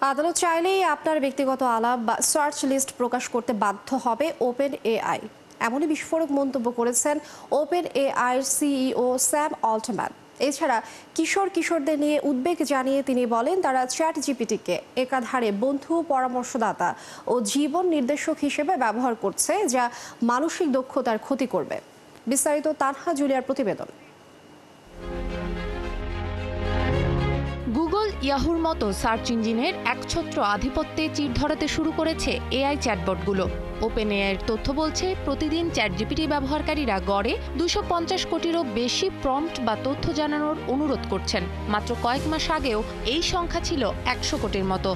আদালত চাইলেই আপনার ব্যক্তিগত আলাপ বা সার্চ লিস্ট প্রকাশ করতে বাধ্য হবে ওপেন এআই। এমনই বিস্ফোরক মন্তব্য করেছেন ওপেন এআইর সিইও স্যাম অল্টম্যান। এছাড়া কিশোরদের নিয়ে উদ্বেগ জানিয়ে তিনি বলেন, তারা চ্যাট জিপিটিকে একাধারে বন্ধু, পরামর্শদাতা ও জীবন নির্দেশক হিসেবে ব্যবহার করছে, যা মানসিক দক্ষতার ক্ষতি করবে। বিস্তারিত তানহা জুলিয়ার প্রতিবেদন। গুগল, ইয়াহুর মতো সার্চ ইঞ্জিনের একছত্র আধিপত্যে চির ধরাতে শুরু করেছে এআই চ্যাটবটগুলো। ওপেন এআইয়ের তথ্য বলছে, প্রতিদিন চ্যাট জিপিটি ব্যবহারকারীরা গড়ে 250 কোটিরও বেশি প্রম্পট বা তথ্য জানানোর অনুরোধ করছেন। মাত্র কয়েক মাস আগেও এই সংখ্যা ছিল 100 কোটির মতো।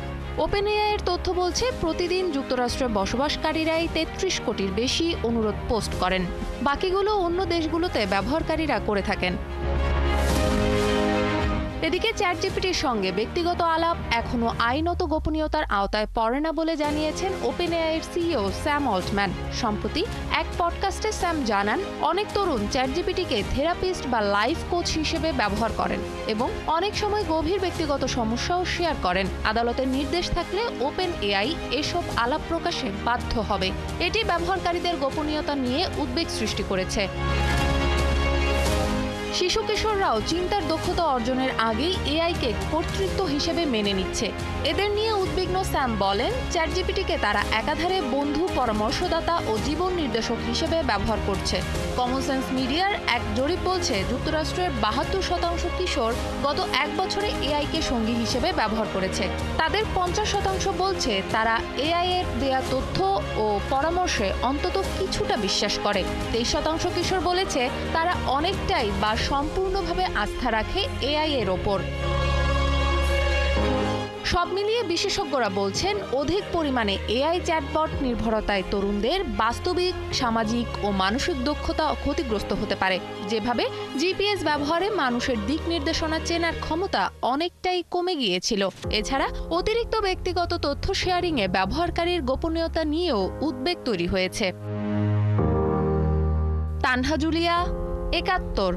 ওপেন এআইয়ের তথ্য বলছে, প্রতিদিন যুক্তরাষ্ট্রে বসবাসকারীরাই 33 কোটির বেশি অনুরোধ পোস্ট করেন। বাকিগুলো অন্য দেশগুলোতে ব্যবহারকারীরা করে থাকেন। এদিকে চ্যাট জিপিটির সঙ্গে ব্যক্তিগত আলাপ এখনো আইনত গোপনীয়তার আওতায় পড়ে না বলে জানিয়েছেন ওপেন এআইয়ের সিইও স্যাম অল্টম্যান। সম্প্রতি এক পডকাস্টে স্যাম জানান, অনেক তরুণ চ্যাট জিপিটিকে থেরাপিস্ট বা লাইফ কোচ হিসেবে ব্যবহার করেন এবং অনেক সময় গভীর ব্যক্তিগত সমস্যাও শেয়ার করেন। আদালতের নির্দেশ থাকলে ওপেন এআই এসব আলাপ প্রকাশে বাধ্য হবে। এটি ব্যবহারকারীদের গোপনীয়তা নিয়ে উদ্বেগ সৃষ্টি করেছে। শিশু কিশোররাও চিন্তার দক্ষতা অর্জনের আগেই এআইকে কর্তৃত্ব হিসেবে মেনে নিচ্ছে। এদের নিয়ে উদ্বিগ্ন স্যাম বলেন, চ্যাট জিপিটিকে তারা একাধারে বন্ধু, পরামর্শদাতা ও জীবন নির্দেশক হিসেবে ব্যবহার করছে। কমন সেন্স মিডিয়ার এক জরিপ বলছে, যুক্তরাষ্ট্রের 72% কিশোর গত এক বছরে এআইকে সঙ্গী হিসেবে ব্যবহার করেছে। তাদের 50% বলছে তারা এআই এর দেয়া তথ্য ও পরামর্শে অন্তত কিছুটা বিশ্বাস করে। 23% কিশোর বলেছে তারা অনেকটাই বা সম্পূর্ণভাবে আস্থা রাখে এআই এর ওপর। সব মিলিয়ে বিশেষজ্ঞরা বলছেন, অধিক পরিমাণে এআই চ্যাটবট নির্ভরতায় তরুণদের বাস্তবিক, সামাজিক ও মানসিক দক্ষতা ক্ষতিগ্রস্ত হতে পারে। যেভাবে জিপিএস ব্যবহারে মানুষের দিক নির্দেশনা চেনার ক্ষমতা অনেকটাই কমে গিয়েছিল। এছাড়া অতিরিক্ত ব্যক্তিগত তথ্য শেয়ারিংয়ে ব্যবহারকারীর গোপনীয়তা নিয়েও উদ্বেগ তৈরি হয়েছে। তানহা জুলিয়া, ৭১।